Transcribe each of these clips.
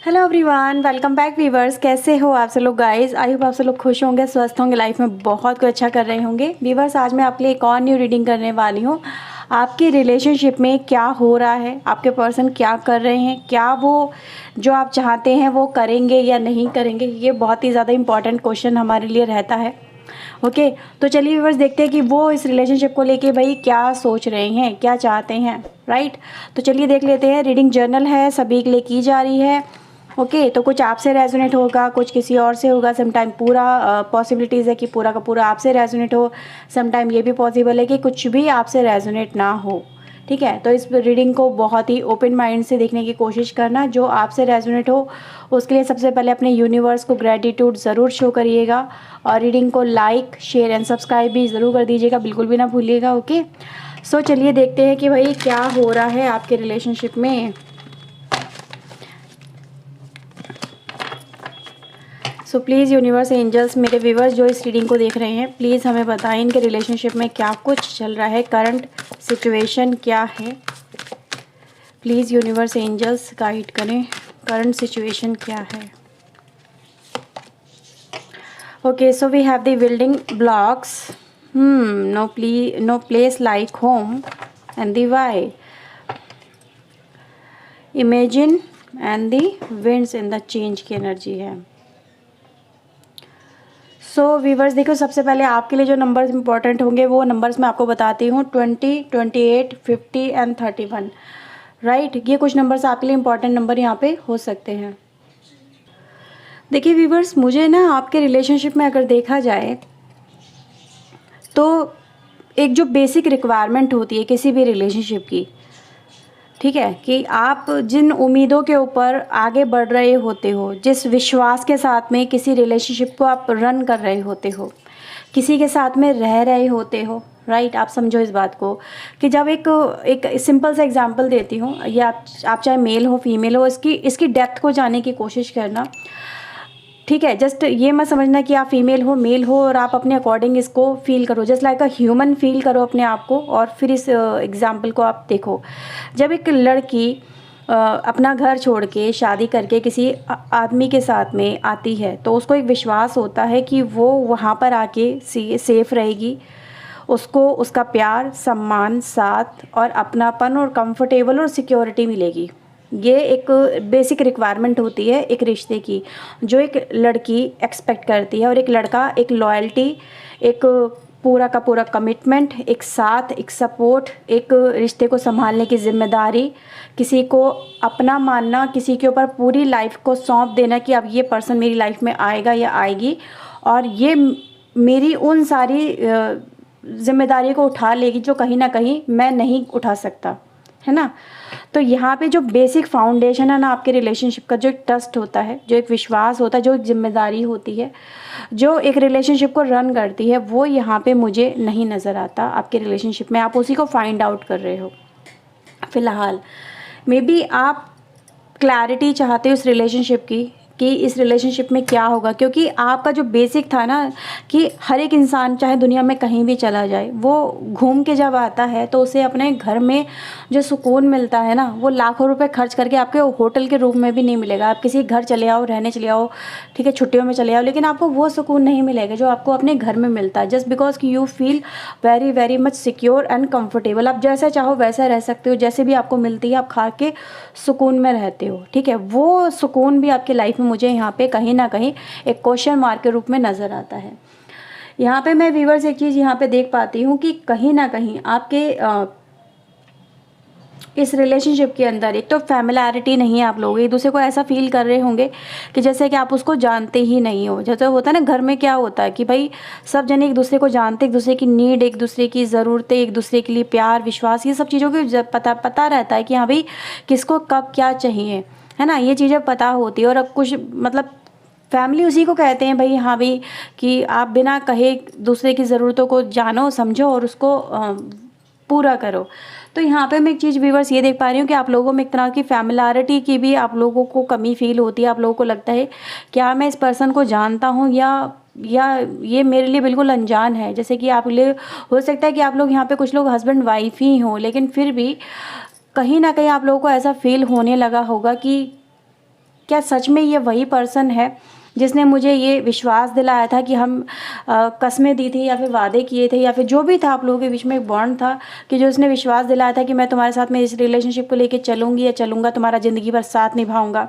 Hello everyone, welcome back viewers. कैसे हो आप सब लोग गाइस? आई होप आप सब लोग खुश होंगे, स्वस्थ होंगे, लाइफ में बहुत कुछ अच्छा कर रहे होंगे। वीवर्स, आज मैं आपके लिए एक और न्यू रीडिंग करने वाली हूँ। आपकी रिलेशनशिप में क्या हो रहा है, आपके पर्सन क्या कर रहे हैं, क्या वो जो आप चाहते हैं वो करेंगे या नहीं करेंगे, ये बहुत ही ज़्यादा इंपॉर्टेंट क्वेश्चन हमारे लिए रहता है। ओके, तो चलिए व्यूअर्स देखते हैं कि वो इस रिलेशनशिप को लेके भाई क्या सोच रहे हैं, क्या चाहते हैं। राइट, तो चलिए देख लेते हैं। रीडिंग जर्नल है, सभी के लिए की जा रही है। ओके, तो कुछ आपसे रेजोनेट होगा, कुछ किसी और से होगा। समटाइम पूरा पॉसिबिलिटीज़ है कि पूरा का पूरा आपसे रेजोनेट हो। समटाइम ये भी पॉसिबल है कि कुछ भी आपसे रेजोनेट ना हो। ठीक है, तो इस रीडिंग को बहुत ही ओपन माइंड से देखने की कोशिश करना। जो आपसे रेजोनेट हो उसके लिए सबसे पहले अपने यूनिवर्स को ग्रेटिट्यूड ज़रूर शो करिएगा, और रीडिंग को लाइक, शेयर एंड सब्सक्राइब भी ज़रूर कर दीजिएगा, बिल्कुल भी ना भूलिएगा। ओके, सो चलिए देखते हैं कि भाई क्या हो रहा है आपके रिलेशनशिप में। सो प्लीज़ यूनिवर्स, एंजल्स, मेरे व्यूवर्स जो इस रीडिंग को देख रहे हैं, प्लीज़ हमें बताएं इनके रिलेशनशिप में क्या कुछ चल रहा है, करंट सिचुएशन क्या है। प्लीज़ यूनिवर्स, एंजल्स गाइड करें, करंट सिचुएशन क्या है। Okay, so we have the building blocks, no place like home, and the why, imagine, and the winds in the change की एनर्जी है। सो वीवर्स देखो, सबसे पहले आपके लिए जो नंबर्स इंपॉर्टेंट होंगे वो नंबर्स मैं आपको बताती हूँ। 20, 28, 50 एंड 31। राइट, ये कुछ नंबर्स आपके लिए इंपॉर्टेंट नंबर यहाँ पे हो सकते हैं। देखिए वीवर्स, मुझे ना आपके रिलेशनशिप में अगर देखा जाए तो एक जो बेसिक रिक्वायरमेंट होती है किसी भी रिलेशनशिप की, ठीक है, कि आप जिन उम्मीदों के ऊपर आगे बढ़ रहे होते हो, जिस विश्वास के साथ में किसी रिलेशनशिप को आप रन कर रहे होते हो, किसी के साथ में रह रहे होते हो। राइट, आप समझो इस बात को कि जब एक सिंपल सा एग्जांपल देती हूँ, ये आप चाहे मेल हो फीमेल हो, इसकी डेप्थ को जानने की कोशिश करना। ठीक है, जस्ट ये मत समझना कि आप फीमेल हो मेल हो और आप अपने अकॉर्डिंग इसको फील करो। Just like a human feel करो अपने आप को, और फिर इस एग्जाम्पल को आप देखो। जब एक लड़की अपना घर छोड़ के शादी करके किसी आदमी के साथ में आती है तो उसको एक विश्वास होता है कि वो वहाँ पर आके सेफ रहेगी, उसको उसका प्यार, सम्मान, साथ और अपनापन और कंफर्टेबल और सिक्योरिटी मिलेगी। ये एक बेसिक रिक्वायरमेंट होती है एक रिश्ते की, जो एक लड़की एक्सपेक्ट करती है। और एक लड़का एक लॉयल्टी, एक पूरा का पूरा कमिटमेंट, एक साथ, एक सपोर्ट, एक रिश्ते को संभालने की जिम्मेदारी, किसी को अपना मानना, किसी के ऊपर पूरी लाइफ को सौंप देना कि अब ये पर्सन मेरी लाइफ में आएगा या आएगी और ये मेरी उन सारी जिम्मेदारी को उठा लेगी जो कहीं ना कहीं मैं नहीं उठा सकता, है ना। तो यहाँ पे जो बेसिक फाउंडेशन है ना आपके रिलेशनशिप का, जो एक ट्रस्ट होता है, जो एक विश्वास होता है, जो एक जिम्मेदारी होती है, जो एक रिलेशनशिप को रन करती है, वो यहाँ पे मुझे नहीं नज़र आता आपके रिलेशनशिप में। आप उसी को फाइंड आउट कर रहे हो फ़िलहाल। मे बी आप क्लैरिटी चाहते हो इस रिलेशनशिप की कि इस रिलेशनशिप में क्या होगा, क्योंकि आपका जो बेसिक था ना कि हर एक इंसान चाहे दुनिया में कहीं भी चला जाए, वो घूम के जब आता है तो उसे अपने घर में जो सुकून मिलता है ना, वो लाखों रुपए खर्च करके आपके होटल के रूम में भी नहीं मिलेगा। आप किसी घर चले आओ, रहने चले आओ, ठीक है, छुट्टियों में चले आओ, लेकिन आपको वो सुकून नहीं मिलेगा जो आपको अपने घर में मिलता है। जस्ट बिकॉज कि you feel very very much secure and comfortable. आप जैसा चाहो वैसा रह सकते हो, जैसे भी आपको मिलती है आप खा के सुकून में रहते हो। ठीक है, वो सुकून भी आपकी लाइफ में मुझे यहाँ पे कहीं ना कहीं एक क्वेश्चन मार्क के रूप में नज़र आता है। यहाँ पे मैं व्यूअर्स एक चीज़ यहाँ पे देख पाती हूँ कि कहीं ना कहीं आपके इस रिलेशनशिप के अंदर एक तो फैमिलैरिटी नहीं है। आप लोग एक दूसरे को ऐसा फील कर रहे होंगे कि जैसे कि आप उसको जानते ही नहीं हो। जैसे होता है ना घर में, क्या होता है कि भाई सब जने एक दूसरे को जानते, एक दूसरे की नीड, एक दूसरे की ज़रूरतें, एक दूसरे के लिए प्यार, विश्वास, ये सब चीज़ों की पता रहता है कि हाँ भाई किसको कब क्या चाहिए, है ना। ये चीज़ें पता होती है। और अब कुछ मतलब फैमिली उसी को कहते हैं भाई, हाँ भाई, कि आप बिना कहे दूसरे की ज़रूरतों को जानो, समझो और उसको पूरा करो। तो यहाँ पे मैं एक चीज़ व्यूअर्स ये देख पा रही हूँ कि आप लोगों में एक तरह की फैमिलैरिटी की भी आप लोगों को कमी फील होती है। आप लोगों को लगता है क्या मैं इस पर्सन को जानता हूँ या ये मेरे लिए बिल्कुल अनजान है। जैसे कि आप लिए हो सकता है कि आप लोग यहाँ पे कुछ लोग हस्बैंड वाइफ ही हों, लेकिन फिर भी कहीं ना कहीं आप लोगों को ऐसा फील होने लगा होगा कि क्या सच में ये वही पर्सन है जिसने मुझे ये विश्वास दिलाया था कि हम कस्में दी थी या फिर वादे किए थे या फिर जो भी था आप लोगों के बीच में एक बॉन्ड था कि जो उसने विश्वास दिलाया था कि मैं तुम्हारे साथ में इस रिलेशनशिप को लेके चलूँगी या चलूँगा, तुम्हारा ज़िंदगी भर साथ निभाऊंगा,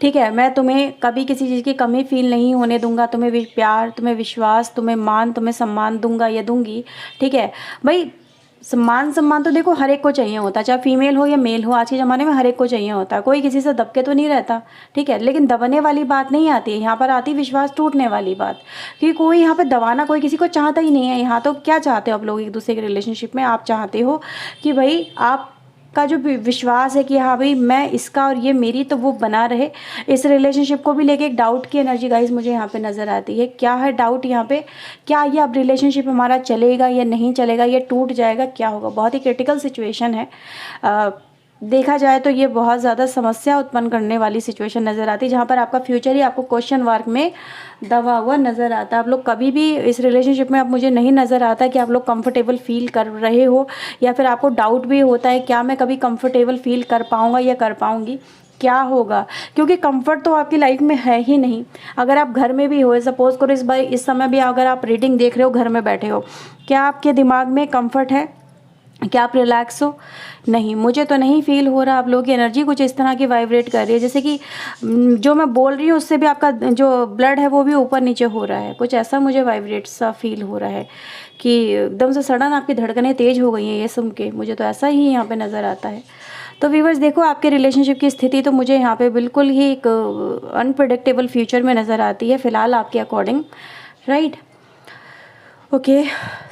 ठीक है, मैं तुम्हें कभी किसी चीज़ की कमी फील नहीं होने दूंगा, तुम्हें प्यार, तुम्हें विश्वास, तुम्हें मान, तुम्हें सम्मान दूंगा या दूंगी, ठीक है भाई। सम्मान तो देखो हर एक को चाहिए होता है, चाहे फीमेल हो या मेल हो, आज के ज़माने में हर एक को चाहिए होता है, कोई किसी से दब के तो नहीं रहता, ठीक है। लेकिन दबने वाली बात नहीं आती है यहाँ पर, आती विश्वास टूटने वाली बात, कि कोई यहाँ पर दबाना कोई किसी को चाहता ही नहीं है। यहाँ तो क्या चाहते हो आप लोग एक दूसरे के रिलेशनशिप में, आप चाहते हो कि भाई आप का जो विश्वास है कि हाँ भाई मैं इसका और ये मेरी, तो वो बना रहे। इस रिलेशनशिप को भी लेके एक डाउट की एनर्जी गाइस मुझे यहाँ पे नज़र आती है। क्या है डाउट यहाँ पे, क्या ये अब रिलेशनशिप हमारा चलेगा या नहीं चलेगा, ये टूट जाएगा, क्या होगा। बहुत ही क्रिटिकल सिचुएशन है। देखा जाए तो ये बहुत ज़्यादा समस्या उत्पन्न करने वाली सिचुएशन नज़र आती है, जहाँ पर आपका फ्यूचर ही आपको क्वेश्चन मार्क में दबा हुआ नज़र आता है। आप लोग कभी भी इस रिलेशनशिप में, अब मुझे नहीं नज़र आता कि आप लोग कंफर्टेबल फील कर रहे हो, या फिर आपको डाउट भी होता है क्या मैं कभी कंफर्टेबल फील कर पाऊँगा या कर पाऊँगी, क्या होगा। क्योंकि कंफर्ट तो आपकी लाइफ में है ही नहीं। अगर आप घर में भी हो, सपोज करो इस समय भी अगर आप रीडिंग देख रहे हो, घर में बैठे हो, क्या आपके दिमाग में कंफर्ट है, क्या आप रिलैक्स हो? नहीं, मुझे तो नहीं फील हो रहा। आप लोगों की एनर्जी कुछ इस तरह की वाइब्रेट कर रही है, जैसे कि जो मैं बोल रही हूँ उससे भी आपका जो ब्लड है वो भी ऊपर नीचे हो रहा है, कुछ ऐसा मुझे वाइब्रेट सा फील हो रहा है कि एकदम से सडन आपकी धड़कनें तेज़ हो गई हैं ये सुन के, मुझे तो ऐसा ही यहाँ पे नज़र आता है। तो व्यूअर्स देखो, आपके रिलेशनशिप की स्थिति तो मुझे यहाँ पे बिल्कुल ही एक अनप्रेडिक्टेबल फ्यूचर में नज़र आती है फ़िलहाल आपके अकॉर्डिंग, राइट। ओके,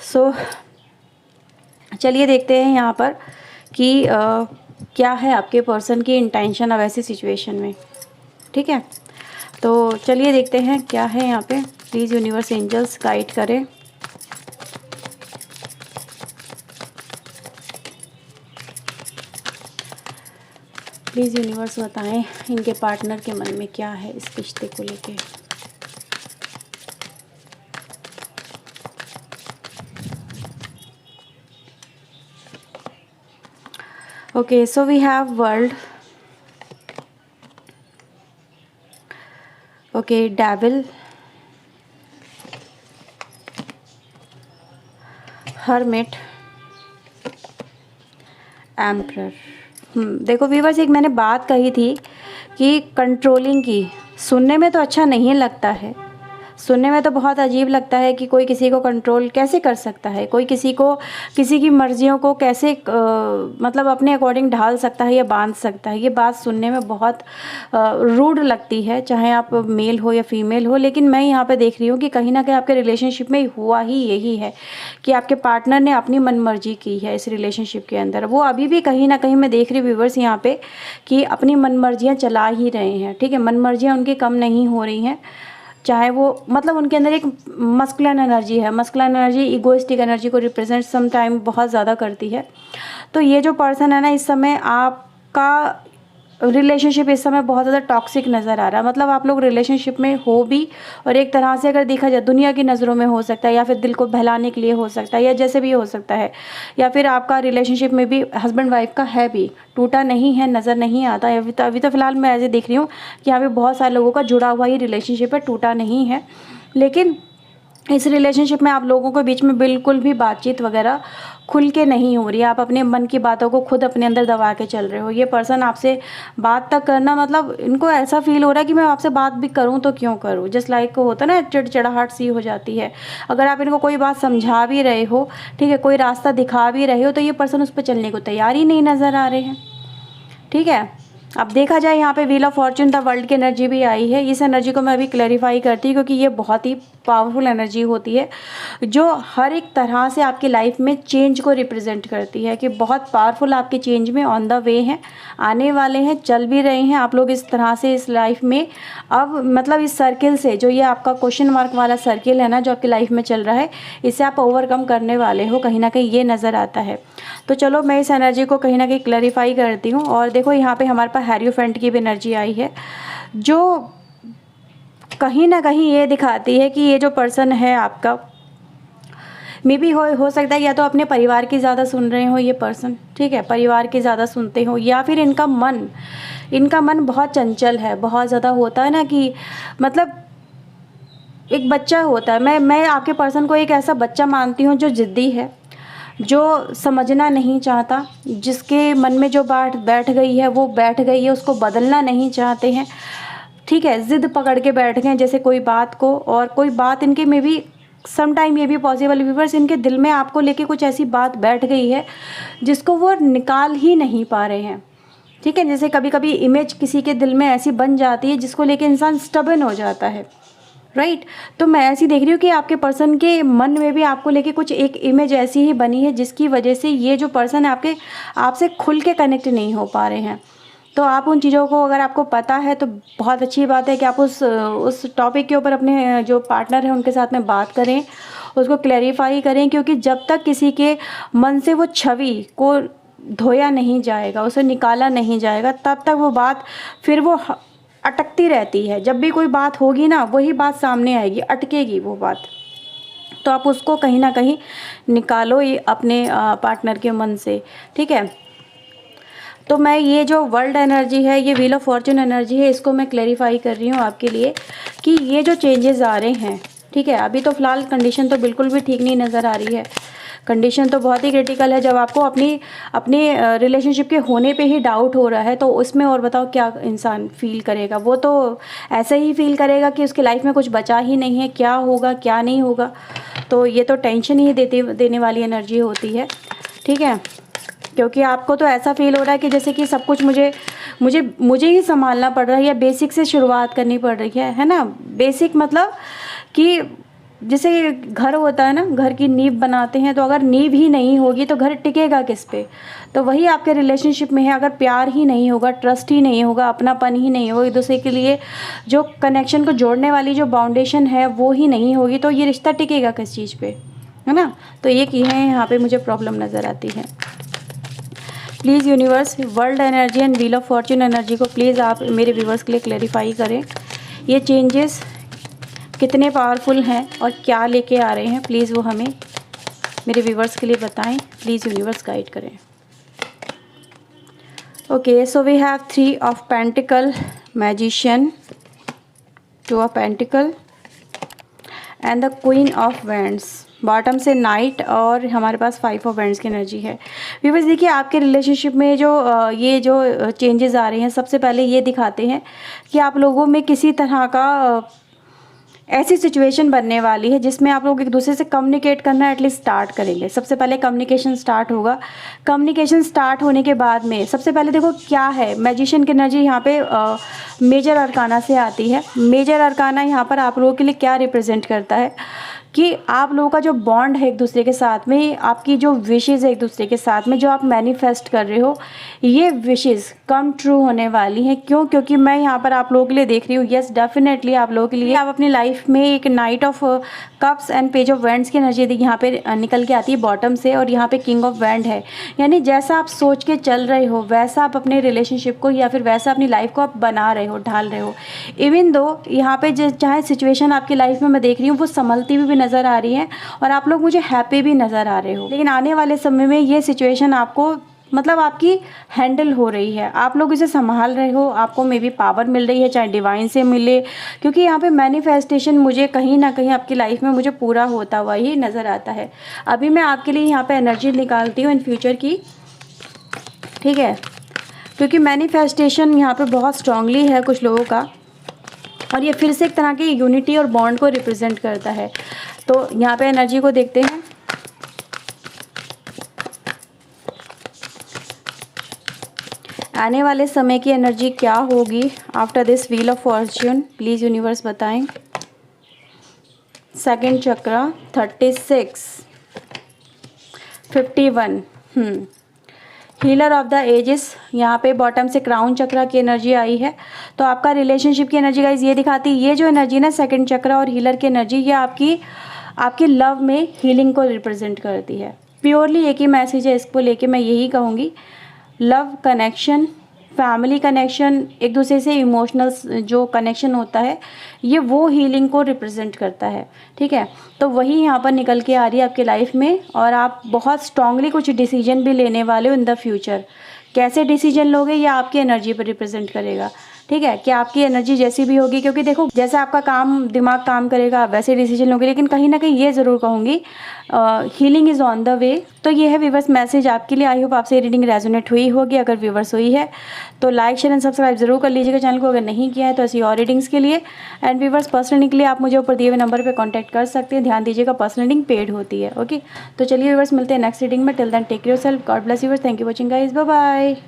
सो चलिए देखते हैं यहाँ पर कि क्या है आपके पर्सन की इंटेंशन अब ऐसी सिचुएशन में, ठीक है। तो चलिए देखते हैं क्या है यहाँ पे। प्लीज़ यूनिवर्स एंजल्स गाइड करें। प्लीज़ यूनिवर्स बताएं इनके पार्टनर के मन में क्या है इस रिश्ते को लेके। Okay, so we have world, okay, devil, hermit, emperor। देखो व्यूअर्स, एक मैंने बात कही थी कि कंट्रोलिंग की, सुनने में तो अच्छा नहीं लगता है, सुनने में तो बहुत अजीब लगता है कि कोई किसी को कंट्रोल कैसे कर सकता है, कोई किसी को, किसी की मर्जियों को कैसे मतलब अपने अकॉर्डिंग ढाल सकता है या बांध सकता है। ये बात सुनने में बहुत रूड लगती है, चाहे आप मेल हो या फीमेल हो। लेकिन मैं यहाँ पे देख रही हूँ कि कहीं ना कहीं आपके रिलेशनशिप में हुआ ही यही है कि आपके पार्टनर ने अपनी मनमर्जी की है इस रिलेशनशिप के अंदर। वो अभी भी कहीं ना कहीं, मैं देख रही व्यूवर्स यहाँ पे, कि अपनी मनमर्जियाँ चला ही रहे हैं, ठीक है। मनमर्जियाँ उनकी कम नहीं हो रही हैं, चाहे वो, मतलब उनके अंदर एक मस्कुलिन एनर्जी है। मस्कुलिन एनर्जी इगोइस्टिक एनर्जी को रिप्रेजेंट सम टाइम बहुत ज़्यादा करती है। तो ये जो पर्सन है ना, इस समय आपका रिलेशनशिप इस समय बहुत ज़्यादा टॉक्सिक नज़र आ रहा है। मतलब आप लोग रिलेशनशिप में हो भी, और एक तरह से अगर देखा जाए दुनिया की नज़रों में हो सकता है, या फिर दिल को बहलाने के लिए हो सकता है, या जैसे भी हो सकता है, या फिर आपका रिलेशनशिप में भी हस्बैंड वाइफ का है भी, टूटा नहीं है, नज़र नहीं आता है। अभी तो फ़िलहाल मैं ऐसे देख रही हूँ कि यहाँ पे बहुत सारे लोगों का जुड़ा हुआ ही रिलेशनशिप है, टूटा नहीं है। लेकिन इस रिलेशनशिप में आप लोगों के बीच में बिल्कुल भी बातचीत वगैरह खुल के नहीं हो रही है। आप अपने मन की बातों को खुद अपने अंदर दबा के चल रहे हो। ये पर्सन आपसे बात तक करना, मतलब इनको ऐसा फील हो रहा है कि मैं आपसे बात भी करूं तो क्यों करूं, जस्ट लाइक होता है ना, चिड़चिड़ाहट सी हो जाती है। अगर आप इनको कोई बात समझा भी रहे हो, ठीक है, कोई रास्ता दिखा भी रहे हो, तो ये पर्सन उस पर चलने को तैयार ही नहीं नज़र आ रहे हैं, ठीक है। अब देखा जाए यहाँ पे wheel of Fortune, the world की एनर्जी भी आई है। इस एनर्जी को मैं अभी क्लैरिफाई करती हूँ, क्योंकि ये बहुत ही पावरफुल एनर्जी होती है, जो हर एक तरह से आपकी लाइफ में चेंज को रिप्रेजेंट करती है, कि बहुत पावरफुल आपके चेंज में ऑन द वे हैं, आने वाले हैं, चल भी रहे हैं। आप लोग इस तरह से इस लाइफ में अब, मतलब इस सर्किल से, जो ये आपका क्वेश्चन मार्क वाला सर्किल है ना, जो आपकी लाइफ में चल रहा है, इसे आप ओवरकम करने वाले हो, कहीं ना कहीं ये नज़र आता है। तो चलो मैं इस एनर्जी को कहीं ना कहीं क्लैरिफाई करती हूँ। और देखो यहाँ पे हमारे पास हैरियोफेंट की भी एनर्जी आई है, जो कहीं ना कहीं ये दिखाती है कि ये जो पर्सन है आपका, मे बी हो सकता है या तो अपने परिवार की ज़्यादा सुन रहे हो ये पर्सन, ठीक है, परिवार की ज़्यादा सुनते हो, या फिर इनका मन बहुत चंचल है, बहुत ज़्यादा होता है ना कि मतलब एक बच्चा होता है। मैं आपके पर्सन को एक ऐसा बच्चा मानती हूँ जो ज़िद्दी है, जो समझना नहीं चाहता, जिसके मन में जो बात बैठ गई है वो बैठ गई है, उसको बदलना नहीं चाहते हैं, ठीक है, ज़िद पकड़ के बैठ गए जैसे कोई बात को, और कोई बात इनके में भी सम टाइम ये भी पॉसिबल व्यूवर्स, इनके दिल में आपको लेके कुछ ऐसी बात बैठ गई है जिसको वो निकाल ही नहीं पा रहे हैं, ठीक है। जैसे कभी कभी इमेज किसी के दिल में ऐसी बन जाती है जिसको लेके इंसान स्टबन हो जाता है, राइट। तो मैं ऐसी देख रही हूँ कि आपके पर्सन के मन में भी आपको लेके कुछ एक इमेज ऐसी ही बनी है जिसकी वजह से ये जो पर्सन है आपसे खुल के कनेक्ट नहीं हो पा रहे हैं। तो आप उन चीज़ों को अगर आपको पता है तो बहुत अच्छी बात है कि आप उस टॉपिक के ऊपर अपने जो पार्टनर हैं उनके साथ में बात करें, उसको क्लैरिफाई करें, क्योंकि जब तक किसी के मन से वो छवि को धोया नहीं जाएगा, उसे निकाला नहीं जाएगा, तब तक वो बात फिर वो अटकती रहती है। जब भी कोई बात होगी ना वही बात सामने आएगी, अटकेगी वो बात। तो आप उसको कहीं ना कहीं निकालो ये अपने पार्टनर के मन से, ठीक है। तो मैं ये जो वर्ल्ड एनर्जी है, ये व्हील ऑफ फॉर्चून एनर्जी है, इसको मैं क्लैरिफाई कर रही हूँ आपके लिए कि ये जो चेंजेस आ रहे हैं, ठीक है, अभी तो फ़िलहाल कंडीशन तो बिल्कुल भी ठीक नहीं नज़र आ रही है, कंडीशन तो बहुत ही क्रिटिकल है। जब आपको अपनी रिलेशनशिप के होने पे ही डाउट हो रहा है तो उसमें और बताओ क्या इंसान फील करेगा, वो तो ऐसे ही फील करेगा कि उसकी लाइफ में कुछ बचा ही नहीं है, क्या होगा क्या नहीं होगा। तो ये तो टेंशन ही देने वाली एनर्जी होती है, ठीक है, क्योंकि आपको तो ऐसा फील हो रहा है कि जैसे कि सब कुछ मुझे ही संभालना पड़ रहा है, या बेसिक से शुरुआत करनी पड़ रही है ना। बेसिक मतलब कि जैसे घर होता है ना, घर की नींव बनाते हैं, तो अगर नींव ही नहीं होगी तो घर टिकेगा किस पे। तो वही आपके रिलेशनशिप में है, अगर प्यार ही नहीं होगा, ट्रस्ट ही नहीं होगा, अपनापन ही नहीं होगा, एक दूसरे के लिए जो कनेक्शन को जोड़ने वाली जो बाउंडेशन है वो ही नहीं होगी, तो ये रिश्ता टिकेगा किस चीज़ पे, है ना। तो ये की है यहाँ पे मुझे प्रॉब्लम नज़र आती है। Please universe, world energy and wheel of Fortune energy को प्लीज़ आप मेरे व्यूवर्स के लिए क्लैरिफाई करें, ये चेंजेस कितने पावरफुल हैं और क्या लेके आ रहे हैं, प्लीज़ वो हमें मेरे व्यूवर्स के लिए बताएं। प्लीज़ यूनिवर्स गाइड करें। Okay, so we have 3 of pentacle, magician, 2 of pentacle and the queen of wands, bottom से नाइट, और हमारे पास 5 ऑफ वैंड्स की एनर्जी है। व्यूअर्स देखिए, आपके रिलेशनशिप में ये जो चेंजेस आ रहे हैं, सबसे पहले ये दिखाते हैं कि आप लोगों में किसी तरह का ऐसी सिचुएशन बनने वाली है जिसमें आप लोग एक दूसरे से कम्युनिकेट करना एटलीस्ट स्टार्ट करेंगे। सबसे पहले कम्युनिकेशन स्टार्ट होगा। कम्युनिकेशन स्टार्ट होने के बाद में सबसे पहले देखो क्या है, मैजिशियन की एनर्जी यहाँ पे मेजर अरकाना से आती है। मेजर अरकाना यहाँ पर आप लोगों के लिए क्या रिप्रेजेंट करता है कि आप लोगों का जो बॉन्ड है एक दूसरे के साथ में, आपकी जो विशेज़ है एक दूसरे के साथ में, जो आप मैनिफेस्ट कर रहे हो, ये विशेज़ कम ट्रू होने वाली हैं। क्यों? क्योंकि मैं यहाँ पर आप लोगों के लिए देख रही हूँ, यस डेफिनेटली आप लोगों के लिए आप अपनी लाइफ में एक night of cups and page of wands की एनर्जी यहाँ पे निकल के आती है बॉटम से, और यहाँ पे किंग ऑफ वैंड है। यानी जैसा आप सोच के चल रहे हो वैसा आप अपने रिलेशनशिप को या फिर वैसा अपनी लाइफ को आप बना रहे हो, ढाल रहे हो। इवन दो यहाँ पे चाहे सिचुएशन आपकी लाइफ में मैं देख रही हूँ वो संभलती हुई भी नज़र आ रही है और आप लोग मुझे हैप्पी भी नज़र आ रहे हो, लेकिन आने वाले समय में ये सिचुएशन आपको मतलब आपकी हैंडल हो रही है, आप लोग इसे संभाल रहे हो, आपको मे बी पावर मिल रही है, चाहे डिवाइन से मिले, क्योंकि यहाँ पे मैनिफेस्टेशन मुझे कहीं ना कहीं आपकी लाइफ में मुझे पूरा होता हुआ ही नज़र आता है। अभी मैं आपके लिए यहाँ पे एनर्जी निकालती हूँ इन फ्यूचर की, ठीक है, क्योंकि मैनिफेस्टेशन यहाँ पे बहुत स्ट्रांगली है कुछ लोगों का, और ये फिर से एक तरह की यूनिटी और बॉन्ड को रिप्रेजेंट करता है। तो यहाँ पे एनर्जी को देखते हैं। आने वाले समय की एनर्जी क्या होगी after this wheel of fortune, please universe बताएं। Second chakra 36, 51, healer of the ages, यहाँ पे बॉटम से क्राउन चक्रा की एनर्जी आई है। तो आपका रिलेशनशिप की एनर्जी गाइस ये दिखाती है, ये जो एनर्जी ना सेकंड चक्रा और हीलर की एनर्जी, ये आपकी लव में हीलिंग को रिप्रेजेंट करती है। प्योरली एक ही मैसेज है, इसको लेके मैं यही कहूँगी, लव, कनेक्शन, फैमिली कनेक्शन, एक दूसरे से इमोशनल जो कनेक्शन होता है, ये वो हीलिंग को रिप्रेजेंट करता है। ठीक है, तो वही यहाँ पर निकल के आ रही है आपकी लाइफ में, और आप बहुत स्ट्रांगली कुछ डिसीजन भी लेने वाले हो इन द फ्यूचर। कैसे डिसीजन लोगे ये आपकी एनर्जी पर रिप्रेजेंट करेगा। ठीक है, कि आपकी एनर्जी जैसी भी होगी, क्योंकि देखो जैसा आपका दिमाग काम करेगा आप वैसे डिसीजन लोगे, लेकिन कहीं ना कहीं ये ज़रूर कहूँगी healing is on the way. तो ये है व्यूवर्स मैसेज आपके लिए। आई होप आपसे रीडिंग रेजोनेट हुई होगी। अगर व्यूवर्स हुई है तो लाइक शेयर एंड सब्सक्राइब जरूर कर लीजिएगा चैनल को, अगर नहीं किया है तो ऐसी और रीडिंग्स के लिए। एंड व्यूवर्स पर्सनली के लिए आप मुझे ऊपर दिए हुए नंबर पर कॉन्टैक्ट कर सकते हैं। ध्यान दीजिएगा पर्सनल रीडिंग पेड होती है। ओके, तो चलिए व्यूवर्स मिलते हैं नेक्स्ट रीडिंग में। Till then take care yourself, God bless you, thank you watching guys, bye bye.